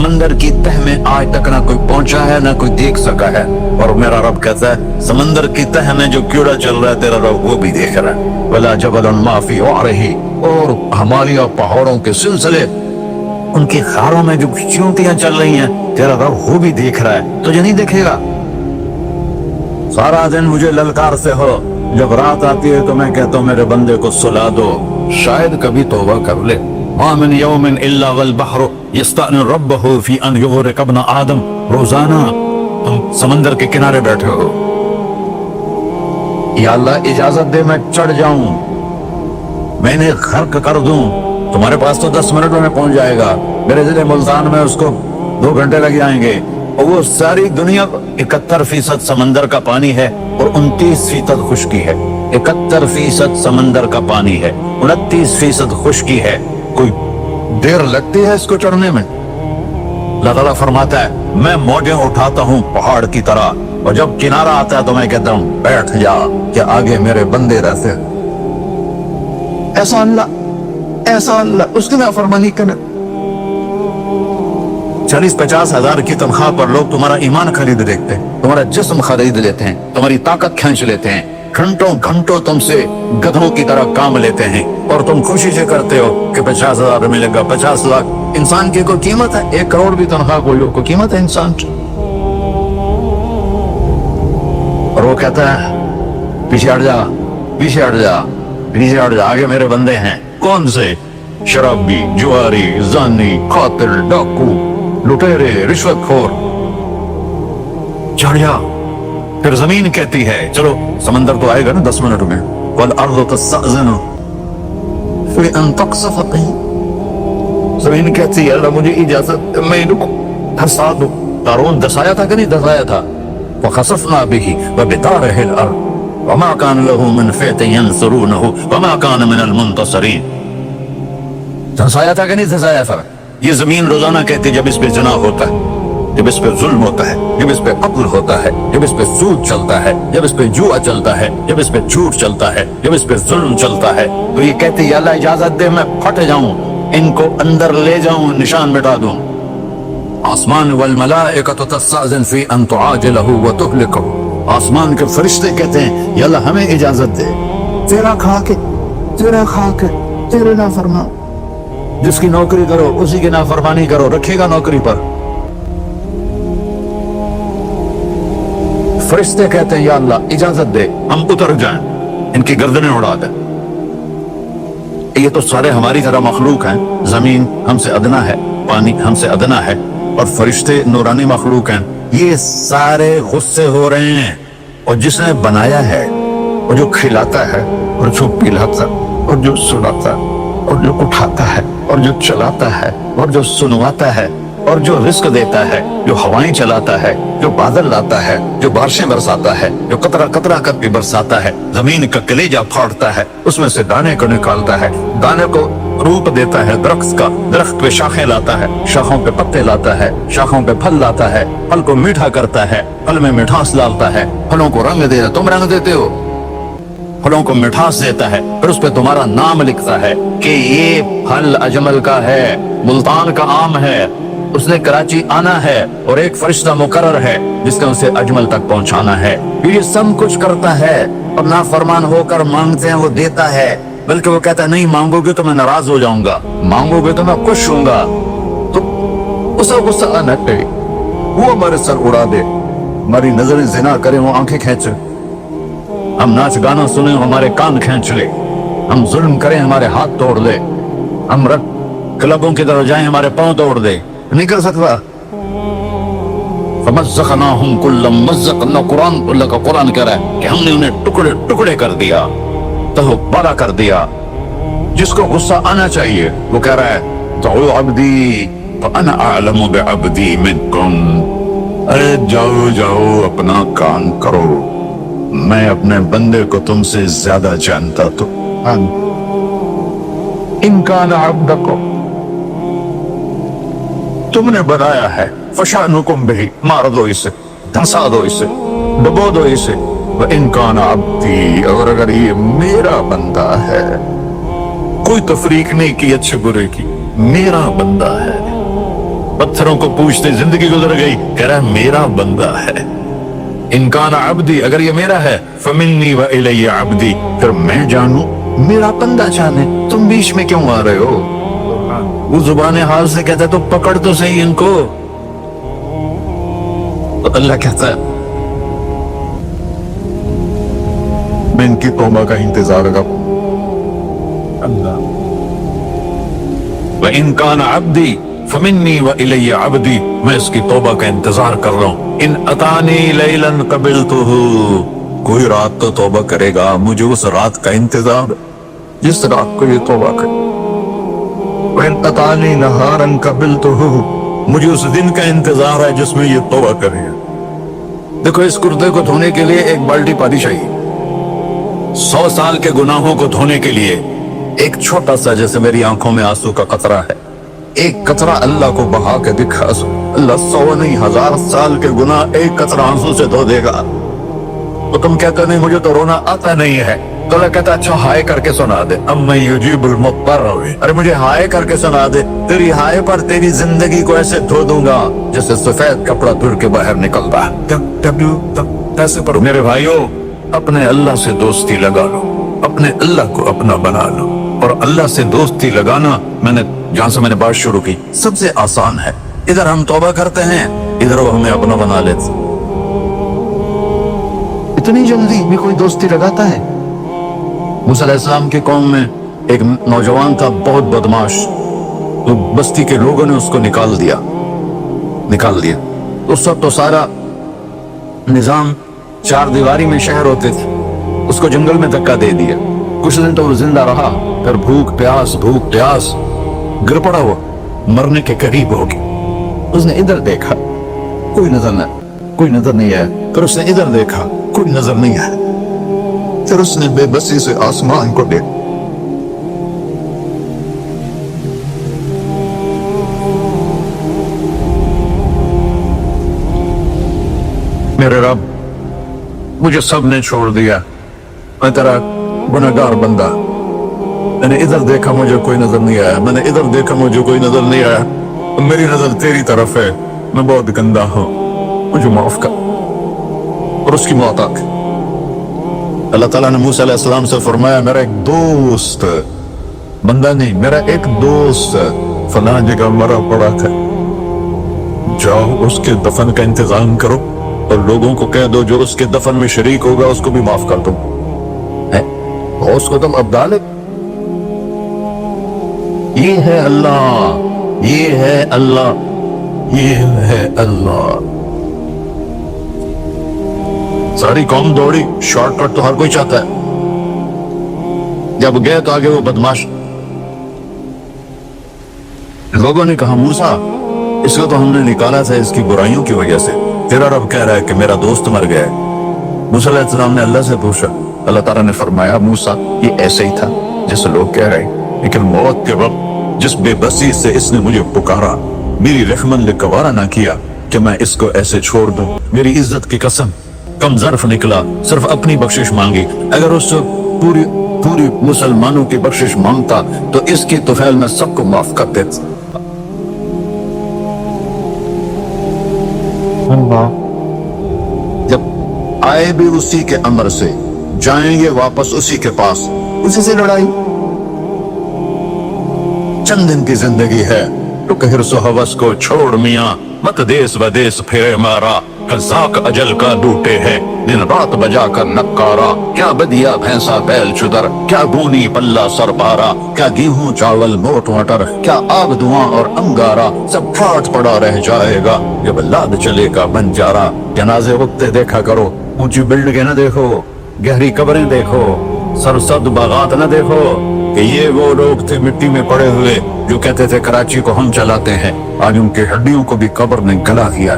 समंदर की तह में आज तक ना कोई पहुंचा है ना कोई देख सका है। और मेरा रब कहता है समंदर की तह में जो कीड़ा चल रहा है तेरा रब वो भी देख रहा है। वला जबलन माफी रही, और हिमालय पहाड़ों के सिलसिले उनकी खारों में जो चींटियां चल रही हैं तेरा रब वो भी देख रहा है, तुझे नहीं देखेगा? सारा दिन मुझे ललकारते हो, जब रात आती है तो मैं कहता हूँ मेरे बंदे को सुला दो, शायद कभी तौबा कर ले। मा मिन यौमिन इल्ला वल बहरु यस्तअनु रब्बहु फी अन युग़रिक़ इब्न आदम। रोजाना तुम समंदर के किनारे बैठे हो, या अल्लाह इजाजत दे मैं चढ़ जाऊं, मैं इन्हें गर्क कर दूं। तुम्हारे पास तो 10 मिनट में पहुंच जाएगा, मेरे जिले मुल्तान में उसको 2 घंटे लग जाएंगे। और वो सारी दुनिया 71% समंदर का पानी है और 29% खुश्की है। 71% समंदर का पानी है, 29% खुश्की है। कोई देर लगती है इसको चढ़ने में? अल्लाह ताला फरमाता है मैं मौजें उठाता हूँ पहाड़ की तरह, और जब किनारा आता है तो मैं कहता हूँ बैठ जा, क्या आगे मेरे बंदे रहते। ऐसा अल्लाह उसकी नाफरमानी करे। 40-50 हजार की तनख्वाह पर लोग तुम्हारा ईमान खरीद लेते हैं, तुम्हारा जिस्म खरीद लेते हैं, तुम्हारी ताकत खींच लेते हैं, घंटों घंटों तुमसे गधों की तरह काम लेते हैं, और तुम खुशी से करते हो कि 50 हजार मिलेगा, 50 लाख। इंसान की कोई कीमत है? 1 करोड़ भी तनख्वाह कोई कीमत है इंसान की? और वो कहता है पीछे हट जा, पीछे हट जा, पीछे हट जा, आगे मेरे बंदे हैं। कौन से? शराबी, जुआरी, जानी, कातिल, डाकू, लुटेरे, रिश्वतखोर। चढ़ जा। फिर जमीन कहती है चलो, समंदर तो आएगा ना 10 मिनट में। वल अर्ज़ु तस्तअज़िनु फी अन तक़ज़फ़ बी। जमीन कहती है अल्लाह मुझे इजाजत, मैं इनको धंसा दूं। कारून धंसाया था कि नहीं धंसाया था? फ़ख़सफ़ना बिही व बिदारिहिल अर्ज़ वमा कान लहू मिन फ़िअतिन यंसुरूनहु वमा कान मिनल मुंतसिरीन। धंसाया था कि नहीं धंसाया था? ये जमीन रोजाना कहती जब इस पे ज़िना होता है, जब इस पे जुल्म होता है, जब इस पे कत्ल होता है, जब इस पे सूद चलता है, जब इस पे जुआ चलता है, जब इस पे झूठ चलता है, जब इस पे जुल्म चलता है, तो ये कहती है अल्लाह इजाजत दे मैं फट जाऊं, इनको अंदर ले जाऊं, निशान मिटा दूं। आसमान वल मलाइकतु तस्तअज़िन फी अन तुआजिलहु व तुहलिकहु। आसमान के फरिश्ते कहते हैं या अल्लाह हमें इजाजत दे, तेरा खा के तेरे नाफरमान, जिसकी नौकरी करो उसी की नाफरमानी करो, रखेगा नौकरी पर। फरिश्ते कहते हैं या अल्लाह इजाजत दे हम उतर जाएं, इनकी गर्दनें उड़ा दे। ये तो सारे हमारी तरह मखलूक हैं, जमीन हमसे अदना है, पानी हमसे अदना है, और फरिश्ते नूरानी मखलूक हैं। ये सारे गुस्से हो रहे हैं, और जिसने बनाया है और जो खिलाता है और जो पिलाता और जो सुलाता और जो उठाता है और जो चलाता है और जो सुनवाता है और जो रिस्क देता है, जो हवाएं चलाता है, जो बादल लाता है, जो बारिशें बरसाता है, जो कतरा कतरा करके बरसाता है, जमीन का कलेजा फाड़ता है, उसमें से दाने को निकालता है, दाने को रूप देता है दरख्त का, दरख्त पे शाखें लाता है, शाखों पे पत्ते लाता है, शाखों पे फल लाता है, फल को मीठा करता है, फल में मिठास डालता है, फलों को रंग देता है। तुम रंग देते हो, फलों को मिठास देता है, फिर उस पे तुम्हारा नाम लिखता है कि ये फल अजमल का है, मुल्तान का आम है, उसने कराची आना है, और एक फरिश्ता मुकर्रर है जिसने उसे अजमल तक पहुंचाना है। ये सब कुछ करता है, और नाफरमान होकर मांगते हैं वो देता है, बल्कि वो कहता है नहीं मांगोगे तो मैं नाराज हो जाऊंगा, मांगोगे तो मैं खुश होऊंगा। तो उसे गुस्सा आना चाहिए, वो हमारे सर उड़ा दे, हमारी नजरें जिना करे, वो आंखें खींचे, हम नाच गाना सुने हमारे कान खींच ले, हम जुल्म करें हमारे हाथ तोड़ ले, हम क्लबों की तरफ जाएं हमारे पांव तोड़ दे, नहीं कर सकता। फमज़्ज़क़नाहुम कुल्ल मुमज़्ज़क़, कुरान कह रहा है कि हमने उन्हें टुकड़े टुकड़े कर दिया, तहो बड़ा कर दिया। जिसको गुस्सा आना चाहिए वो कह रहा है दअू अब्दी फअना अअलमु बिअब्दी मिनकुम। अरे जाओ जाओ अपना काम करो, मैं अपने बंदे को तुमसे ज्यादा जानता। तो इनकान अब्दकुम, तुमने बनाया है, फशानुकुम बिही, मार दो इसे, धंसा दो इसे, डुबो दो इसे। व इनकान अब्दी, और अगर ये मेरा बंदा है, कोई तफरीक नहीं की अच्छे बुरे की, मेरा बंदा है, पत्थरों को पूछते जिंदगी गुजर गई, कह रहा है मेरा बंदा है। इनकान अब्दी, अगर ये मेरा है, फमिन्नी व इलैया अब्दी, फिर मैं जानू मेरा बंदा जाने, तुम बीच में क्यों आ रहे हो? वो जुबान हाल से कहता है तो पकड़ तो सही इनको। तो अल्लाह कहता है मैं इनकी तौबा का इंतजार करूं। व इनकान अब्दी फमिन्नी व इलैया अब्दी, मैं इसकी तौबा का इंतजार कर रहा हूं। इन अतानी लैलन कबिलतुहु, कोई रात तो तौबा करेगा, मुझे उस रात का इंतजार जिस रात को ये तौबा करे। व इन अतानी नहारन कबिलतुहु, मुझे उस दिन का इंतजार है जिसमें ये तौबा करेगा। देखो इस कुर्ते को धोने के लिए एक बाल्टी पानी चाहिए। 100 साल के गुनाहों को धोने के लिए एक छोटा सा, जैसे मेरी आंखों में आंसू का कतरा है, एक कतरा अल्लाह को बहा के दिखा, अल्लाह 100 नहीं 1000 साल के गुनाह एक कतरा आंसू से धो देगा। तो तुम कहते नहीं मुझे तो रोना आता नहीं है, तो अल्लाह कहता अच्छा हाय करके सुना दे। अब मैं युजीबुल मुत्तर, अरे मुझे हाय करके सुना दे, तेरी हाय पर तेरी जिंदगी को ऐसे धो दूंगा जैसे सफेद कपड़ा धुल के बाहर निकलता है। पर मेरे भाइयों, अपने अल्लाह से दोस्ती लगा लो, अपने अल्लाह को अपना बना लो। और अल्लाह से दोस्ती लगाना, मैंने जहां से मैंने बात शुरू की, सबसे आसान है। इधर हम तौबा करते हैं, इधर वो हमें अपना बना लेते। इतनी जल्दी भी कोई दोस्ती लगाता है? मूसा अलैहिस्सलाम की कौम में एक नौजवान था बहुत बदमाश, तो बस्ती के लोगों ने उसको निकाल दिया। उस वक्त तो सारा निजाम 4 दीवारी में शहर होते थे, उसको जंगल में धक्का दे दिया। कुछ दिन तो वो जिंदा रहा, फिर भूख प्यास गिर पड़ा, वो मरने के करीब हो गया। उसने इधर देखा, कोई नजर नहीं आया। फिर उसने इधर देखा, कोई नजर नहीं आया। फिर उसने बेबसी से आसमान को देखा। मेरे रब, मुझे सब ने छोड़ दिया, मैं तेरा गुनहगार बंदा। मैंने इधर देखा, मुझे कोई नजर नहीं आया, मैंने इधर देखा, मुझे कोई नजर नहीं आया। मेरी नजर तेरी तरफ है, मैं बहुत गंदा हूं, मुझे माफ कर। और उसकी मौत आ गई। अल्लाह ताला ने मूसा अलैहिस्सलाम से फरमाया मेरा एक दोस्त, बंदा नहीं, मेरा एक दोस्त फलां जगह मरा पड़ा था, जाओ उसके दफन का इंतजाम करो और लोगों को कह दो जो उसके दफन में शरीक होगा उसको भी माफ कर दो। और उसको तुम अब डाले। ये है अल्लाह, ये है अल्लाह, ये है अल्लाह। सारी कौम दौड़ी, शॉर्टकट तो हर कोई चाहता है। जब गए तो आगे वो बदमाश, लोगों ने कहा मूसा इसको तो हमने निकाला था इसकी बुराइयों की वजह से, तेरा रब कह रहा है कि मेरा दोस्त मर गया है। मूसा अलैहिस्सलाम ने अल्लाह से पूछा, अल्लाह ताला ने फरमाया मूसा ये ऐसे ही था जैसे लोग कह रहे हैं, लेकिन मौत के वक्त जिस बेबसी से इसने मुझे पुकारा, मेरी रहमत ने गवारा ना किया कि मैं इसको ऐसे छोड़ दूं। मेरी इज्जत की कसम, कम ज़र्फ निकला, सिर्फ अपनी बख्शिश मांगी। अगर उससे पूरी मुसलमानों की बख्शिश मांगता तो इसकी तुफैल में सबको माफ कर देता। जब आए भी उसी के अमर से, जाएंगे वापस उसी के पास, उसी से लड़ाई। चंद दिन की जिंदगी है, तो हिर्स हवस को छोड़ मियां, मत देश बदेश फेरे मारा, कज़ाक अजल का डूटे है, दिन रात बजा कर नक्कारा। क्या बदिया भैंसा बैल चुदर, क्या बूनी पल्ला सर बारा, क्या गेहूं चावल मोट मटर, क्या आग धुआं और अंगारा, सब फाट पड़ा रह जाएगा जब लाद चलेगा बंजारा। जनाजे उगते देखा करो, ऊंची बिल्डिंगें न देखो, गहरी कब्रें देखो, सरसद बागात न देखो कि ये वो लोग थे मिट्टी में पड़े हुए जो कहते थे कराची को हम चलाते हैं। आज उनकी हड्डियों को भी कब्र ने गला दिया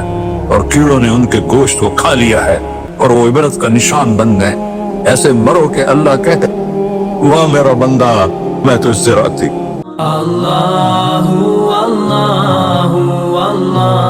और कीड़ों ने उनके गोश्त को खा लिया है और वो इबरत का निशान बन गए। ऐसे मरो के अल्लाह कहते वाह मेरा बंदा, मैं तो इससे राजी। अल्लाहू अल्लाहू अल्लाह।